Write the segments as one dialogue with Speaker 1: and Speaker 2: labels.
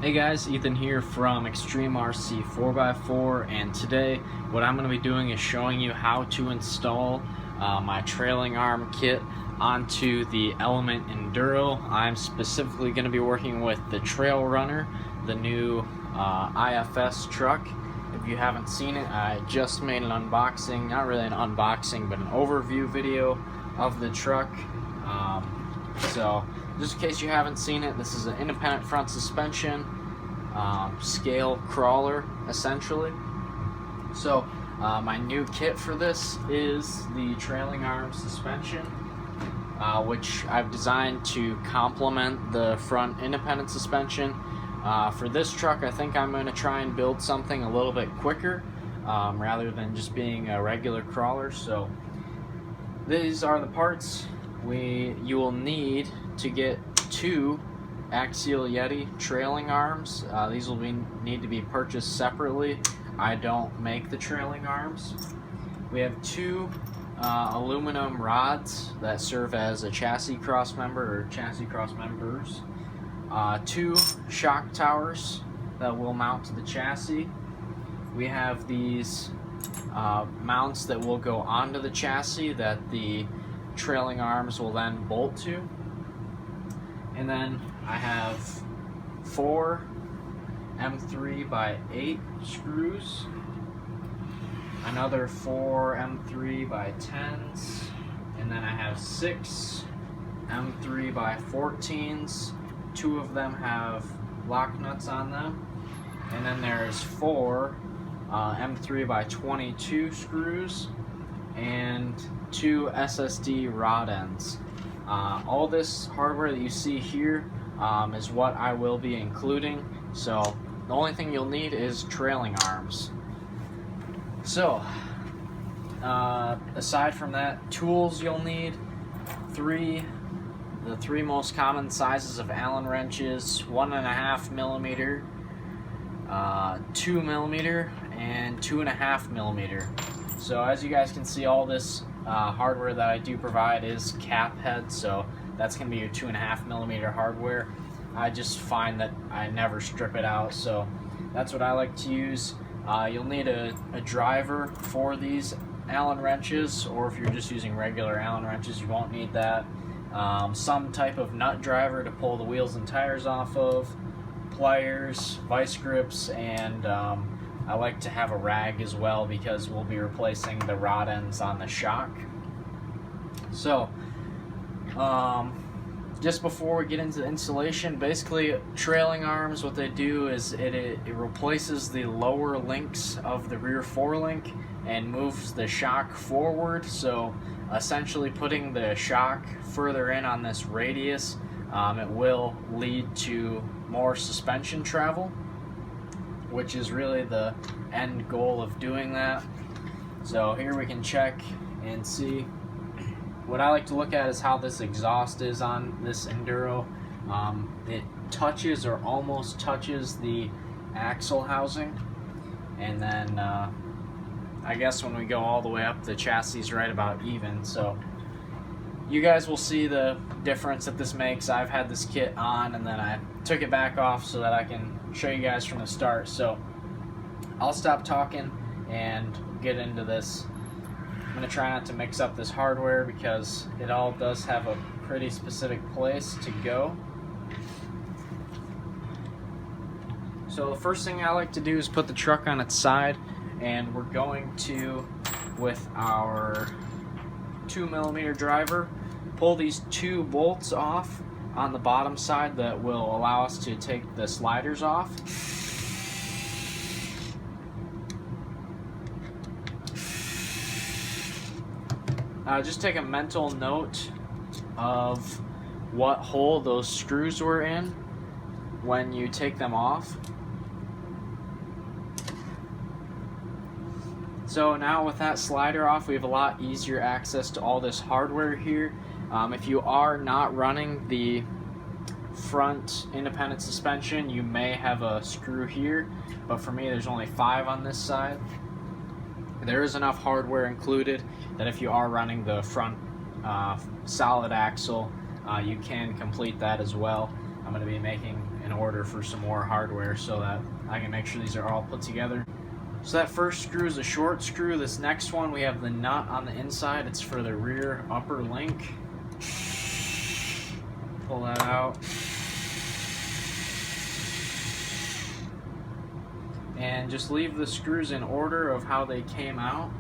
Speaker 1: Hey guys, Ethan here from Extreme RC 4x4, and today what I'm going to be doing is showing you how to install my trailing arm kit onto the Element Enduro. I'm specifically going to be working with the Trail Runner, the new IFS truck. If you haven't seen it, I just made an unboxing, not really an unboxing, but an overview video of the truck. So just in case you haven't seen it, this is an independent front suspension scale crawler essentially. So my new kit for this is the trailing arm suspension, which I've designed to complement the front independent suspension. For this truck, I think I'm going to try and build something a little bit quicker rather than just being a regular crawler. So these are the parts you will need to get two Axial Yeti trailing arms. These will need to be purchased separately. I don't make the trailing arms. We have two aluminum rods that serve as a chassis cross member or chassis cross members. Two shock towers that will mount to the chassis. We have these mounts that will go onto the chassis that the trailing arms will then bolt to. And then I have 4 M3 by 8 screws, another 4 M3 by 10s, and then I have 6 M3 by 14s. 2 of them have lock nuts on them, and then there's 4 M3 by 22 screws and 2 SSD rod ends. All this hardware that you see here is what I will be including, so the only thing you'll need is trailing arms. So aside from that, tools you'll need: the three most common sizes of Allen wrenches: 1.5 millimeter, 2 millimeter, and 2.5 millimeter. So as you guys can see, all this hardware that I do provide is cap head, so that's going to be your 2.5 millimeter hardware. I just find that I never strip it out, so that's what I like to use. You'll need a driver for these Allen wrenches, or if you're just using regular Allen wrenches, you won't need that. Some type of nut driver to pull the wheels and tires off of, pliers, vice grips, and I like to have a rag as well because we'll be replacing the rod ends on the shock. So just before we get into the installation, basically trailing arms, what they do is it replaces the lower links of the rear forelink and moves the shock forward. So essentially putting the shock further in on this radius, it will lead to more suspension travel, which is really the end goal of doing that. So here we can check and see. What I like to look at is how this exhaust is on this Enduro. It touches or almost touches the axle housing, and then I guess when we go all the way up, the chassis is right about even. So you guys will see the difference that this makes. I've had this kit on and then I took it back off so that I can show you guys from the start. So I'll stop talking and get into this. I'm going to try not to mix up this hardware because it all does have a pretty specific place to go. So the first thing I like to do is put the truck on its side, and we're going to, with our 2 millimeter driver, pull these 2 bolts off on the bottom side that will allow us to take the sliders off. Just take a mental note of what hole those screws were in when you take them off. So now with that slider off, we have a lot easier access to all this hardware here. If you are not running the front independent suspension, you may have a screw here, but for me there's only 5 on this side. There is enough hardware included that if you are running the front solid axle, you can complete that as well. I'm going to be making an order for some more hardware so that I can make sure these are all put together. So that first screw is a short screw. This next one, we have the nut on the inside. It's for the rear upper link. Pull that out. And just leave the screws in order of how they came out.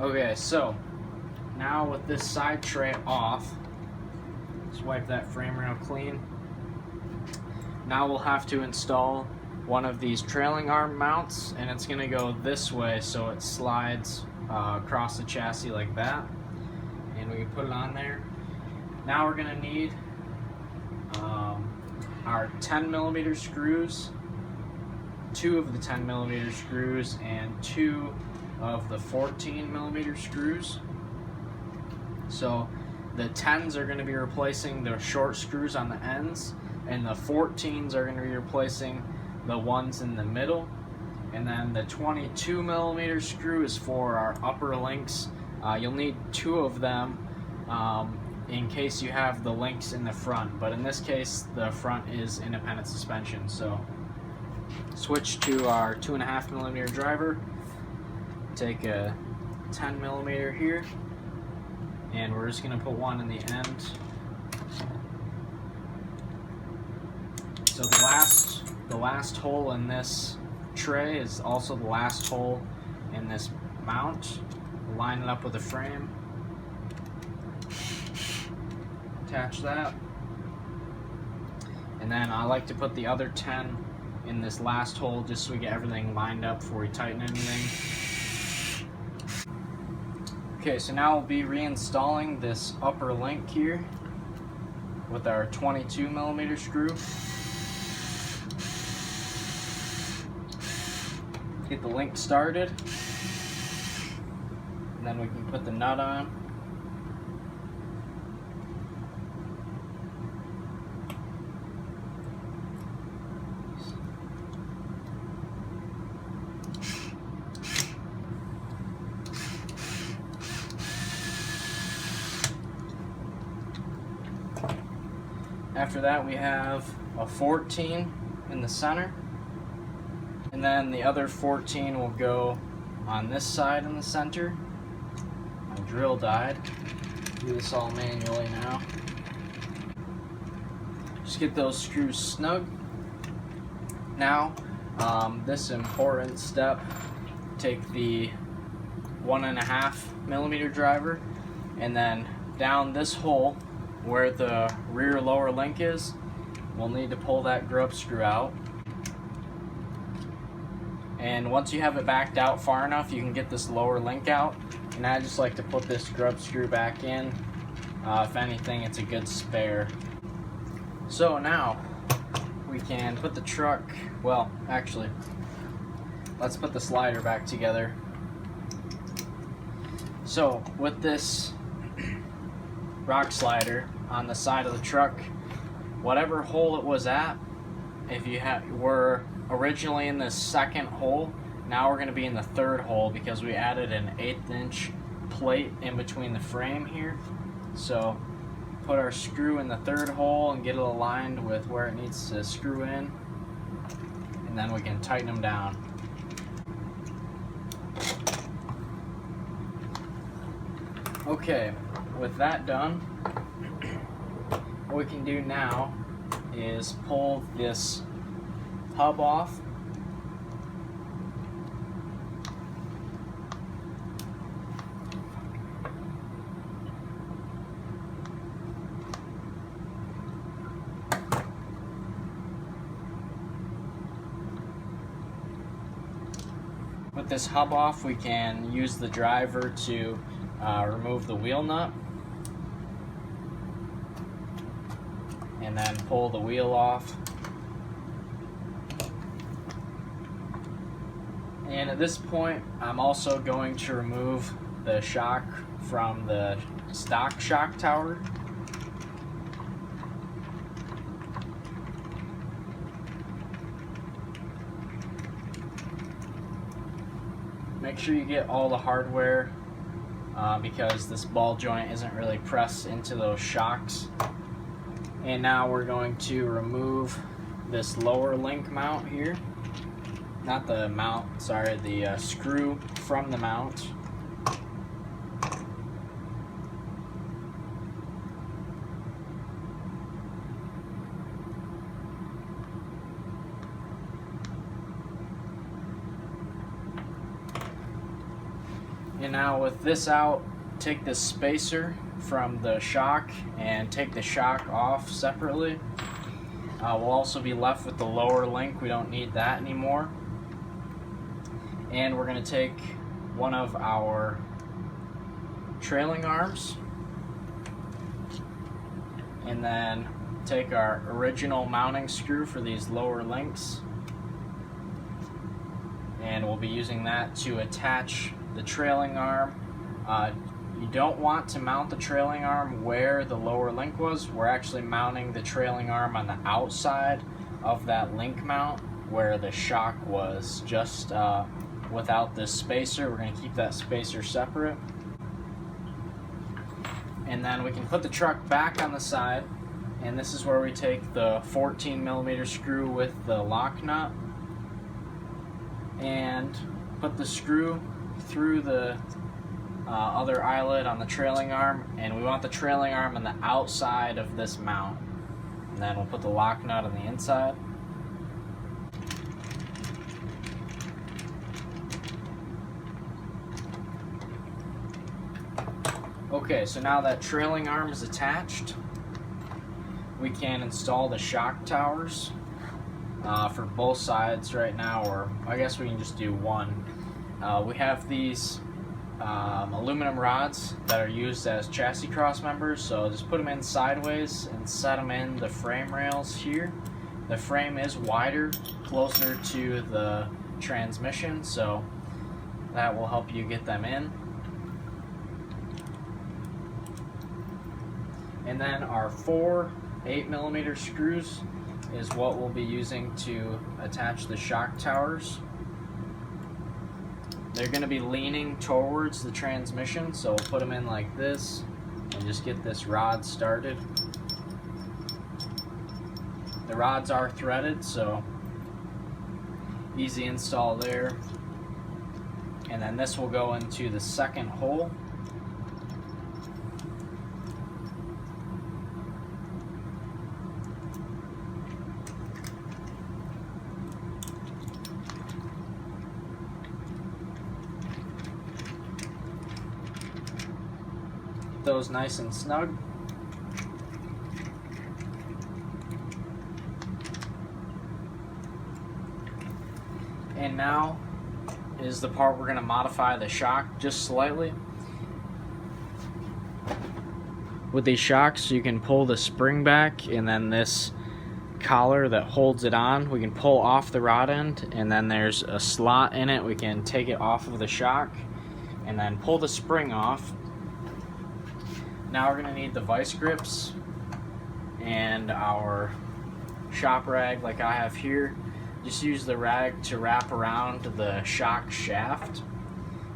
Speaker 1: Okay, so now with this side tray off, just wipe that frame rail clean. Now we'll have to install one of these trailing arm mounts, and it's going to go this way so it slides across the chassis like that, and we can put it on there. Now we're going to need our 10mm screws, 2 of the 10mm screws, and 2 of the 14mm screws. So the 10s are going to be replacing the short screws on the ends, and the 14s are going to be replacing the ones in the middle. And then the 22mm screw is for our upper links. You'll need 2 of them in case you have the links in the front, but in this case the front is independent suspension. So switch to our 2.5mm driver. Take a 10mm here, and we're just going to put one in the end. So the last hole in this tray is also the last hole in this mount. Line it up with the frame. Attach that. And then I like to put the other 10 in this last hole just so we get everything lined up before we tighten anything. Okay, so now we'll be reinstalling this upper link here with our 22mm screw. Get the link started, and then we can put the nut on. After that, we have a 14 in the center, and then the other 14 will go on this side in the center. My drill died. Do this all manually now. Just get those screws snug. Now, this important step, take the 1.5mm driver, and then down this hole where the rear lower link is, we'll need to pull that grub screw out. And once you have it backed out far enough, you can get this lower link out. And I just like to put this grub screw back in. If anything, it's a good spare. So now we can put the truck, well, actually, let's put the slider back together. So with this rock slider on the side of the truck, whatever hole it was at, if you were originally in the second hole, now we're going to be in the third hole because we added an 1/8 inch plate in between the frame here. So put our screw in the third hole and get it aligned with where it needs to screw in, and then we can tighten them down. Okay, with that done, what we can do now is pull this hub off. With this hub off, we can use the driver to remove the wheel nut, and then pull the wheel off. And at this point, I'm also going to remove the shock from the stock shock tower. Make sure you get all the hardware because this ball joint isn't really pressed into those shocks. And now we're going to remove this lower link mount here. Not the mount, sorry, the screw from the mount. And now with this out, take this spacer from the shock and take the shock off separately. We'll also be left with the lower link. We don't need that anymore. And we're going to take one of our trailing arms and then take our original mounting screw for these lower links, and we'll be using that to attach the trailing arm. You don't want to mount the trailing arm where the lower link was. We're actually mounting the trailing arm on the outside of that link mount where the shock was, just without this spacer. We're going to keep that spacer separate. And then we can put the truck back on the side, and this is where we take the 14mm screw with the lock nut and put the screw through the other eyelet on the trailing arm, and we want the trailing arm on the outside of this mount. And then we'll put the lock nut on the inside. Okay, so now that trailing arm is attached, we can install the shock towers for both sides right now, or I guess we can just do one. We have these aluminum rods that are used as chassis cross members, so just put them in sideways and set them in the frame rails here. The frame is wider, closer to the transmission, so that will help you get them in. And then our 4 8mm screws is what we'll be using to attach the shock towers. They're going to be leaning towards the transmission, so we'll put them in like this and just get this rod started. The rods are threaded, so easy install there. And then this will go into the second hole. Those nice and snug. And now is the part we're going to modify the shock just slightly. With these shocks, you can pull the spring back, and then this collar that holds it on, we can pull off the rod end, and then there's a slot in it. We can take it off of the shock and then pull the spring off. Now we're going to need the vice grips and our shop rag like I have here. Just use the rag to wrap around the shock shaft,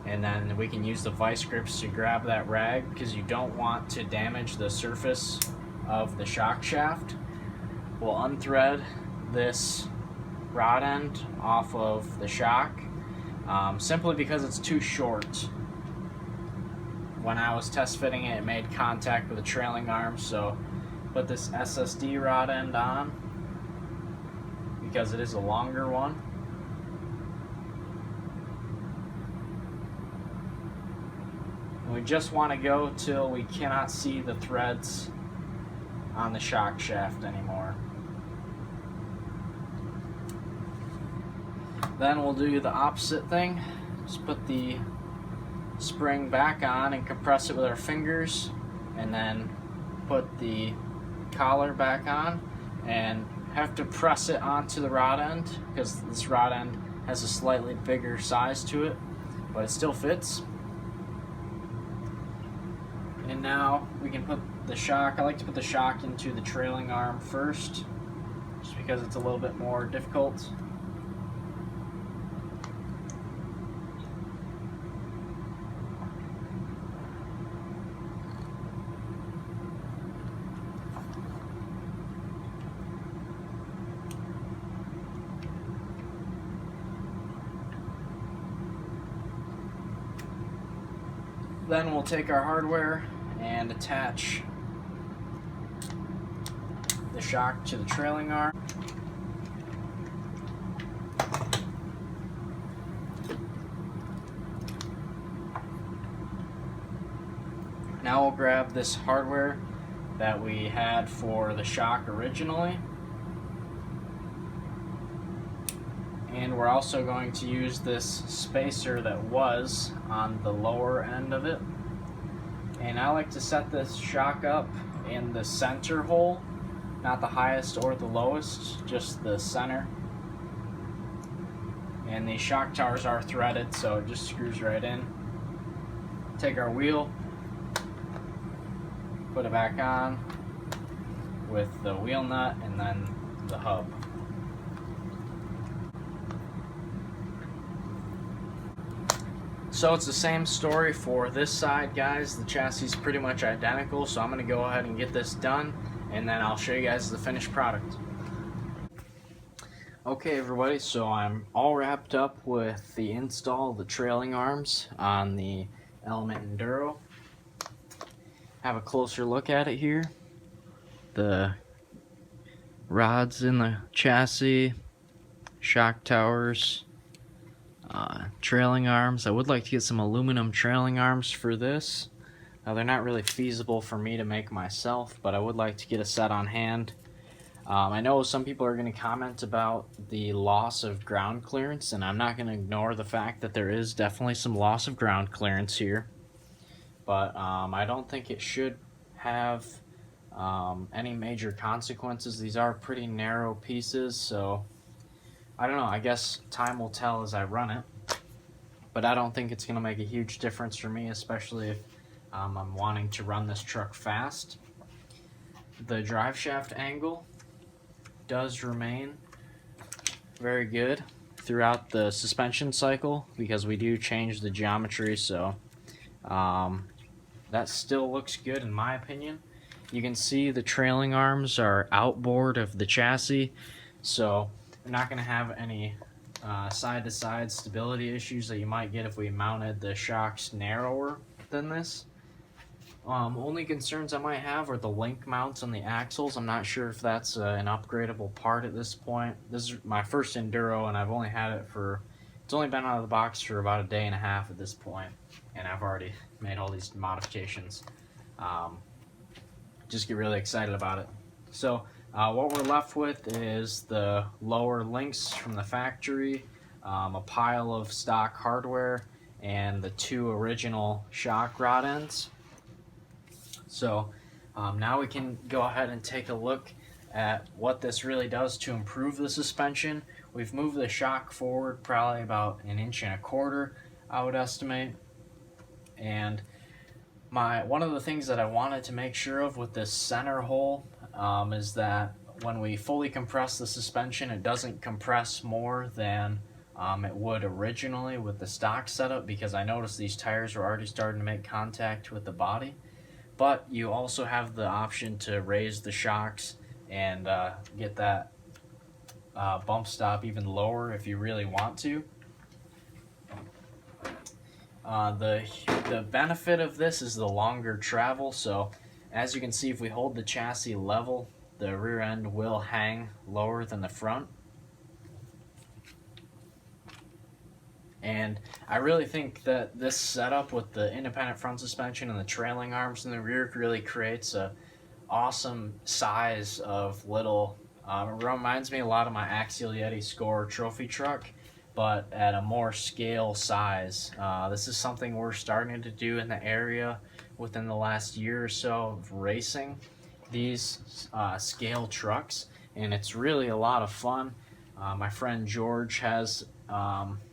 Speaker 1: and then we can use the vice grips to grab that rag because you don't want to damage the surface of the shock shaft. We'll unthread this rod end off of the shock simply because it's too short. When I was test fitting it, it made contact with the trailing arm, so put this SSD rod end on because it is a longer one. And we just want to go till we cannot see the threads on the shock shaft anymore. Then we'll do the opposite thing. Just put the spring back on and compress it with our fingers, and then put the collar back on and have to press it onto the rod end because this rod end has a slightly bigger size to it, but it still fits. And now we can put the shock. I like to put the shock into the trailing arm first, just because it's a little bit more difficult. Then we'll take our hardware and attach the shock to the trailing arm. Now we'll grab this hardware that we had for the shock originally. And we're also going to use this spacer that was on the lower end of it. And I like to set this shock up in the center hole, not the highest or the lowest, just the center. And the shock towers are threaded, so it just screws right in. Take our wheel, put it back on with the wheel nut and then the hub. So it's the same story for this side, guys. The chassis is pretty much identical, so I'm going to go ahead and get this done, and then I'll show you guys the finished product. Okay everybody, so I'm all wrapped up with the install of the trailing arms on the Element Enduro. Have a closer look at it here. The rods in the chassis, shock towers, trailing arms. I would like to get some aluminum trailing arms for this. They're not really feasible for me to make myself, but I would like to get a set on hand. I know some people are going to comment about the loss of ground clearance, and I'm not going to ignore the fact that there is definitely some loss of ground clearance here, but I don't think it should have any major consequences. These are pretty narrow pieces, so I don't know, I guess time will tell as I run it, but I don't think it's going to make a huge difference for me, especially if I'm wanting to run this truck fast. The drive shaft angle does remain very good throughout the suspension cycle because we do change the geometry, so that still looks good in my opinion. You can see the trailing arms are outboard of the chassis, so we're not going to have any side-to-side stability issues that you might get if we mounted the shocks narrower than this. Only concerns I might have are the link mounts on the axles. I'm not sure if that's an upgradable part at this point. This is my first Enduro, and I've only had it for, it's only been out of the box for about a day and a half at this point, and I've already made all these modifications. Just get really excited about it. So what we're left with is the lower links from the factory, a pile of stock hardware, and the 2 original shock rod ends. So now we can go ahead and take a look at what this really does to improve the suspension. We've moved the shock forward probably about 1.25 inches, I would estimate. And one of the things that I wanted to make sure of with this center hole is that when we fully compress the suspension, it doesn't compress more than it would originally with the stock setup, because I noticed these tires were already starting to make contact with the body. But you also have the option to raise the shocks and get that bump stop even lower if you really want to. The benefit of this is the longer travel, so as you can see, if we hold the chassis level, the rear end will hang lower than the front. And I really think that this setup with the independent front suspension and the trailing arms in the rear really creates a awesome size of little, it reminds me a lot of my Axial Yeti Score trophy truck, but at a more scale size. This is something we're starting to do in the area within the last year or so of racing these scale trucks, and it's really a lot of fun. My friend George has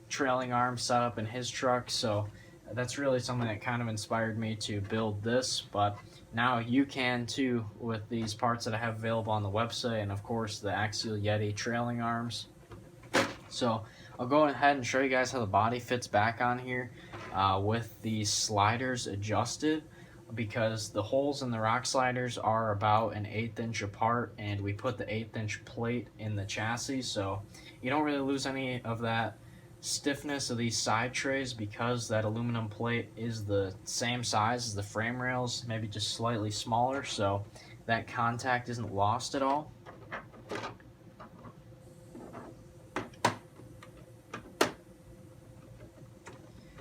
Speaker 1: trailing arm setup in his truck, so that's really something that kind of inspired me to build this. But now you can too with these parts that I have available on the website, and of course the Axial Yeti trailing arms. So I'll go ahead and show you guys how the body fits back on here with these sliders adjusted, because the holes in the rock sliders are about an 1/8 inch apart, and we put the 1/8 inch plate in the chassis, so you don't really lose any of that stiffness of these side trays because that aluminum plate is the same size as the frame rails, maybe just slightly smaller, so that contact isn't lost at all.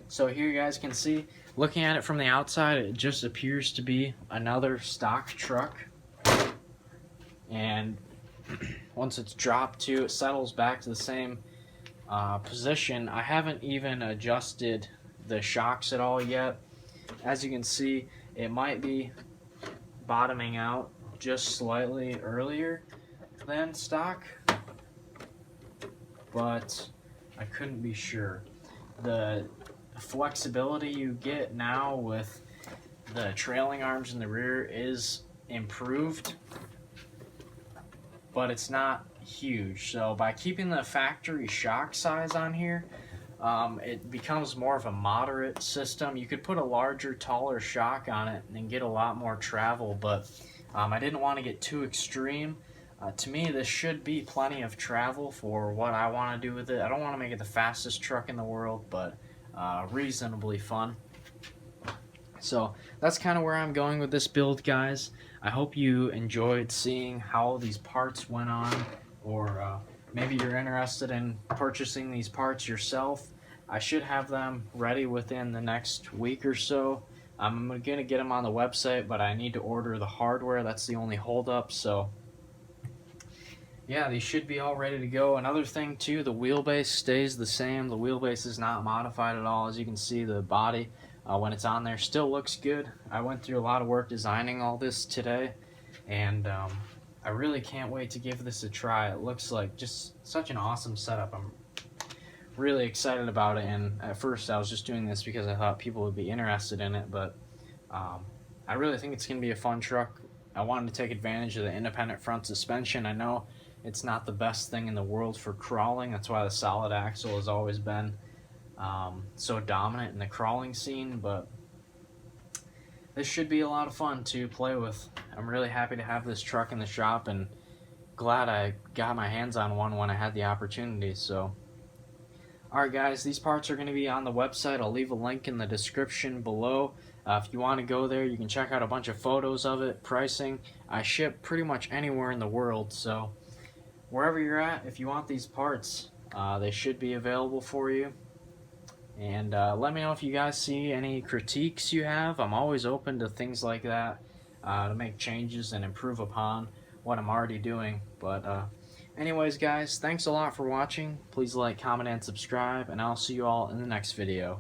Speaker 1: So here you guys can see, looking at it from the outside, it just appears to be another stock truck. And once it's dropped to, it settles back to the same position. I haven't even adjusted the shocks at all yet. As you can see, it might be bottoming out just slightly earlier than stock, but I couldn't be sure. The flexibility you get now with the trailing arms in the rear is improved, but it's not huge. So by keeping the factory shock size on here, it becomes more of a moderate system. You could put a larger, taller shock on it and get a lot more travel, but I didn't want to get too extreme. To me, this should be plenty of travel for what I want to do with it. I don't want to make it the fastest truck in the world, but reasonably fun. So that's kind of where I'm going with this build, guys. I hope you enjoyed seeing how these parts went on, or maybe you're interested in purchasing these parts yourself. I should have them ready within the next week or so. I'm going to get them on the website, but I need to order the hardware. That's the only holdup. So yeah, these should be all ready to go. Another thing too, the wheelbase stays the same. The wheelbase is not modified at all. As you can see, the body, when it's on there, still looks good. I went through a lot of work designing all this today, and I really can't wait to give this a try. It looks like just such an awesome setup. I'm really excited about it, and at first I was just doing this because I thought people would be interested in it, but I really think it's going to be a fun truck. I wanted to take advantage of the independent front suspension. I know it's not the best thing in the world for crawling. That's why the solid axle has always been so dominant in the crawling scene, but this should be a lot of fun to play with. I'm really happy to have this truck in the shop, and glad I got my hands on one when I had the opportunity. So alright guys, these parts are going to be on the website. I'll leave a link in the description below. If you want to go there, you can check out a bunch of photos of it, pricing. I ship pretty much anywhere in the world, so wherever you're at, if you want these parts, they should be available for you. And let me know if you guys see any critiques you have. I'm always open to things like that, to make changes and improve upon what I'm already doing. But anyways guys, thanks a lot for watching. Please like, comment, and subscribe, and I'll see you all in the next video.